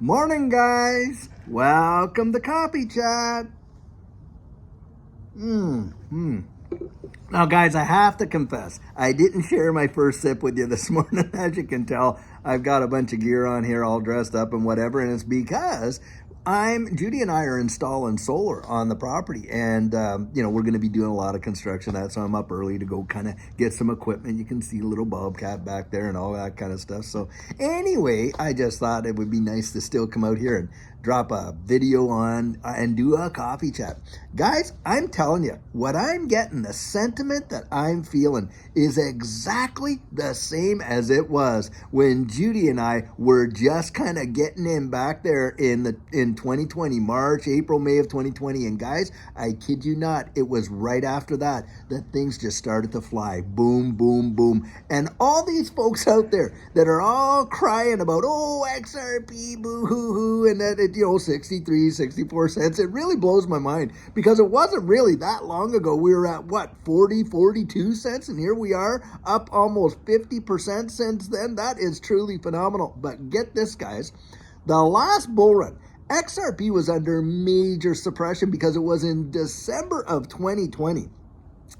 Morning, guys. Welcome to Coffee Chat. Now, guys, I have to confess, I didn't share my first sip with you this morning. As you can tell, I've got a bunch of gear on here, all dressed up and whatever, and it's because Judy and I are installing solar on the property, and we're going to be doing a lot of construction. So I'm up early to go kind of get some equipment. You can see a little bobcat back there and all that kind of stuff. So anyway, I just thought it would be nice to still come out here and drop a video on and do a coffee chat. Guys, I'm telling you, what I'm getting, the sentiment that I'm feeling is exactly the same as it was when Judy and I were just kind of getting in back there in 2020, March, April, May of 2020. And guys, I kid you not, it was right after that things just started to fly. Boom, boom, boom. And all these folks out there that are all crying about, oh, XRP, boo hoo hoo, and that 63, 64 cents. It really blows my mind because it wasn't really that long ago. We were at what, 40, 42 cents, and here we are up almost 50% since then. That is truly phenomenal. But get this, guys, the last bull run, XRP was under major suppression because it was in December of 2020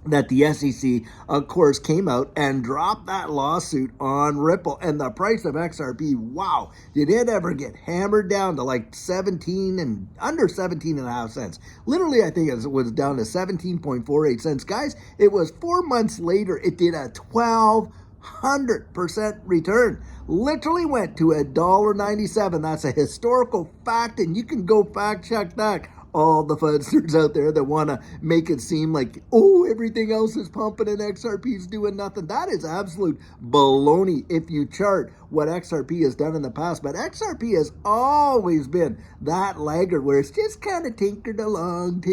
that the SEC, of course, came out and dropped that lawsuit on Ripple. And the price of XRP, wow, did it ever get hammered down to like 17 and under 17 and a half cents. Literally, I think it was down to 17.48 cents. Guys, it was 4 months later, it did a 1,200% return. Literally went to $1.97. That's a historical fact, and you can go fact check that. All the fudsters out there that want to make it seem like, oh, everything else is pumping and XRP's doing nothing. That is absolute baloney if you chart what XRP has done in the past. But XRP has always been that laggard where it's just kind of tinkered along.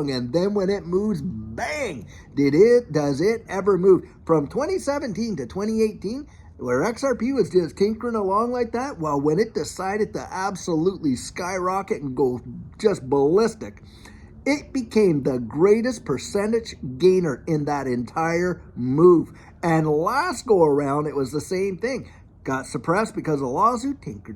And then when it moves, bang, does it ever move? From 2017 to 2018, where XRP was just tinkering along like that, well, when it decided to absolutely skyrocket and go just ballistic, it became the greatest percentage gainer in that entire move. And last go around, it was the same thing. Got suppressed because of the lawsuit, tinker,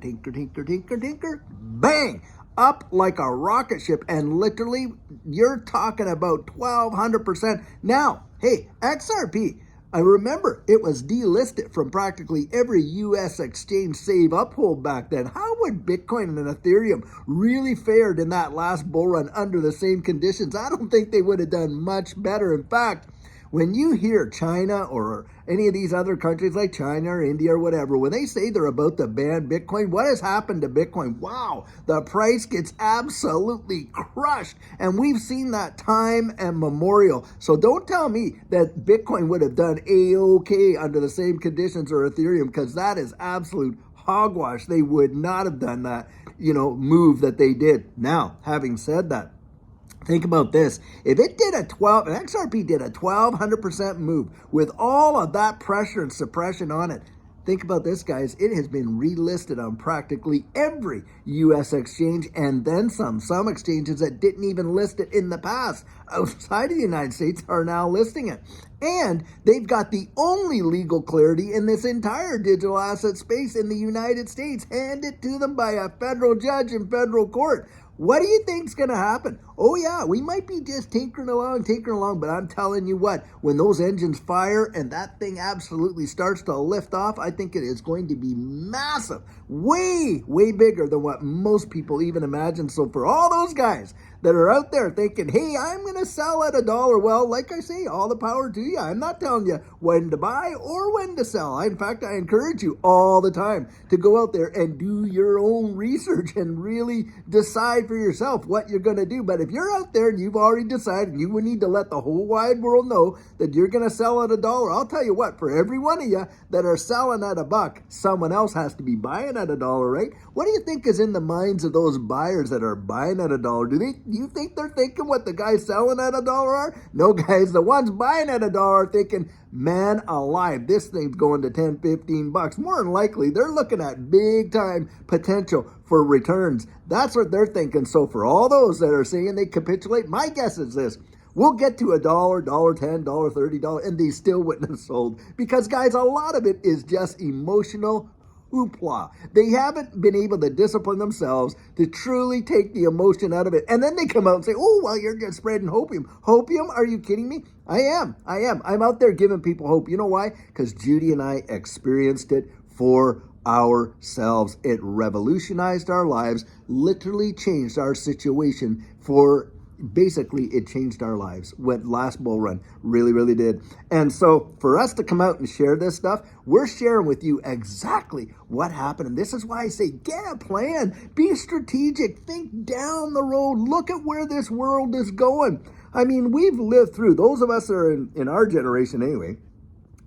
bang, up like a rocket ship. And literally, you're talking about 1,200%. Now, hey, XRP, I remember it was delisted from practically every U.S. exchange save uphold back then. How would Bitcoin and Ethereum really fared in that last bull run under the same conditions? I don't think they would have done much better. In fact, when you hear China or any of these other countries like China or India or whatever, when they say they're about to ban Bitcoin, what has happened to Bitcoin? Wow, the price gets absolutely crushed. And we've seen that time and memorial. So don't tell me that Bitcoin would have done A-OK under the same conditions or Ethereum, because that is absolute hogwash. They would not have done that, move that they did. Now, having said that, think about this. If it did XRP did a 1,200% move with all of that pressure and suppression on it, think about this, guys. It has been relisted on practically every U.S. exchange and then some. Some exchanges that didn't even list it in the past outside of the United States are now listing it. And they've got the only legal clarity in this entire digital asset space in the United States, handed to them by a federal judge in federal court. What do you think's going to happen? Oh, yeah, we might be just tinkering along, but I'm telling you what, when those engines fire and that thing absolutely starts to lift off, I think it is going to be massive, way, way bigger than what most people even imagine. So for all those guys that are out there thinking, hey, I'm going to sell at $1, well, like I say, all the power to you. I'm not telling you when to buy or when to sell. In fact, I encourage you all the time to go out there and do your own research and really decide for yourself what you're going to do. But if you're out there and you've already decided, you would need to let the whole wide world know that you're going to sell at $1. I'll tell you what, for every one of you that are selling at $1, someone else has to be buying at $1, right? What do you think is in the minds of those buyers that are buying at $1? Do you think they're thinking what the guys selling at $1 are? No, guys, the ones buying at $1 are thinking, man alive, this thing's going to 10, 15 bucks. More than likely, they're looking at big time potential for returns. That's what they're thinking. So for all those that are saying they capitulate, my guess is this: we'll get to $1, $1.10, $1.30, and they still wouldn't have sold. Because, guys, a lot of it is just emotional hoopla. They haven't been able to discipline themselves to truly take the emotion out of it. And then they come out and say, oh, well, you're just spreading hopium. Hopium? Are you kidding me? I am. I'm out there giving people hope. You know why? Because Judy and I experienced it for ourselves. It revolutionized our lives, literally changed our situation for basically it changed our lives. What last bull run really did. And so for us to come out and share this stuff, we're sharing with you exactly what happened. And this is why I say get a plan, be strategic, think down the road, look at where this world is going. I mean, we've lived through, those of us that are in our generation anyway,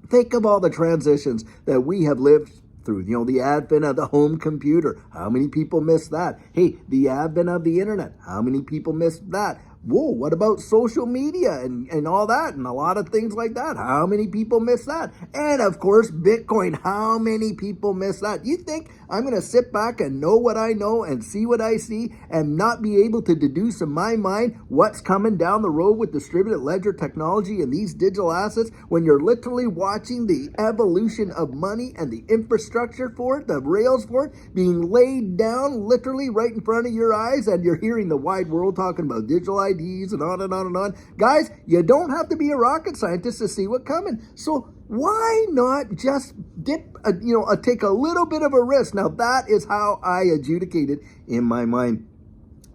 think of all the transitions that we have lived through. You know, the advent of the home computer. How many people missed that? Hey, the advent of the internet. How many people missed that? Whoa, what about social media and all that and a lot of things like that? How many people miss that? And of course, Bitcoin. How many people miss that? You think I'm going to sit back and know what I know and see what I see and not be able to deduce in my mind what's coming down the road with distributed ledger technology and these digital assets when you're literally watching the evolution of money and the infrastructure for it, the rails for it being laid down literally right in front of your eyes, and you're hearing the wide world talking about digital IDs and on and on and on. Guys, you don't have to be a rocket scientist to see what's coming. So why not just take a little bit of a risk? Now, that is how I adjudicate it in my mind.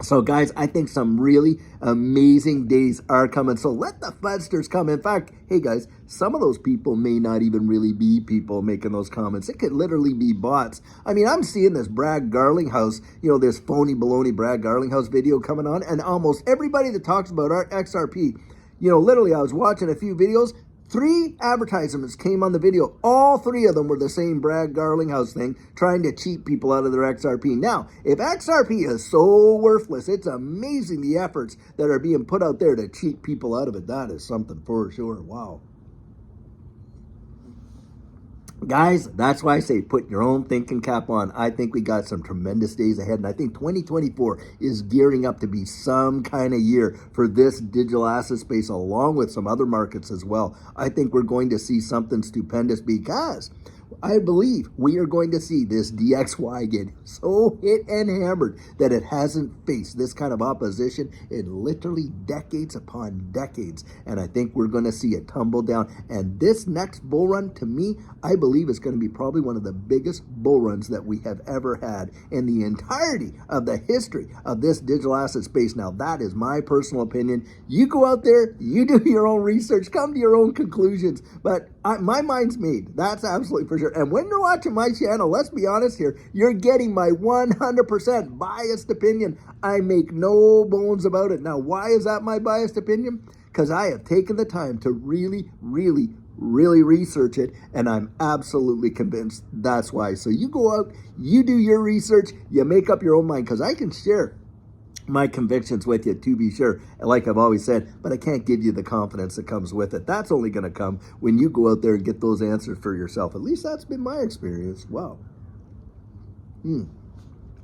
So, guys, I think some really amazing days are coming. So let the Fudsters come. In fact, hey, guys, some of those people may not even really be people making those comments. It could literally be bots. I mean, I'm seeing this Brad Garlinghouse, this phony baloney Brad Garlinghouse video coming on, and almost everybody that talks about our XRP, literally I was watching a few videos. 3 advertisements came on the video. All 3 of them were the same Brad Garlinghouse thing, trying to cheat people out of their XRP. Now, if XRP is so worthless, it's amazing the efforts that are being put out there to cheat people out of it. That is something for sure. Wow. Guys, that's why I say put your own thinking cap on. I think we got some tremendous days ahead, and I think 2024 is gearing up to be some kind of year for this digital asset space, along with some other markets as well. I think we're going to see something stupendous because I believe we are going to see this DXY get so hit and hammered that it hasn't faced this kind of opposition in literally decades upon decades. And I think we're going to see it tumble down. And this next bull run, to me, I believe is going to be probably one of the biggest bull runs that we have ever had in the entirety of the history of this digital asset space. Now, that is my personal opinion. You go out there, you do your own research, come to your own conclusions. But my mind's made. That's absolutely for sure. And when you're watching my channel, let's be honest here, you're getting my 100% biased opinion. I make no bones about it. Now, why is that my biased opinion? Because I have taken the time to really research it, and I'm absolutely convinced that's why. So you go out, you do your research, you make up your own mind, because I can share my convictions with you, to be sure, like I've always said, but I can't give you the confidence that comes with it. That's only going to come when you go out there and get those answers for yourself. At least that's been my experience. Wow.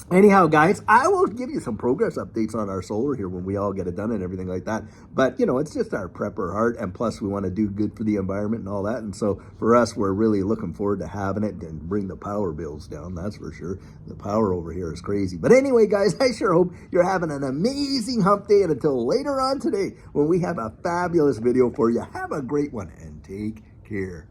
Anyhow, guys, I will give you some progress updates on our solar here when we all get it done and everything like that. But, it's just our prepper heart, and plus we want to do good for the environment and all that. And so for us, we're really looking forward to having it and bring the power bills down, that's for sure. The power over here is crazy. But anyway, guys, I sure hope you're having an amazing hump day. And until later on today, when we have a fabulous video for you, have a great one and take care.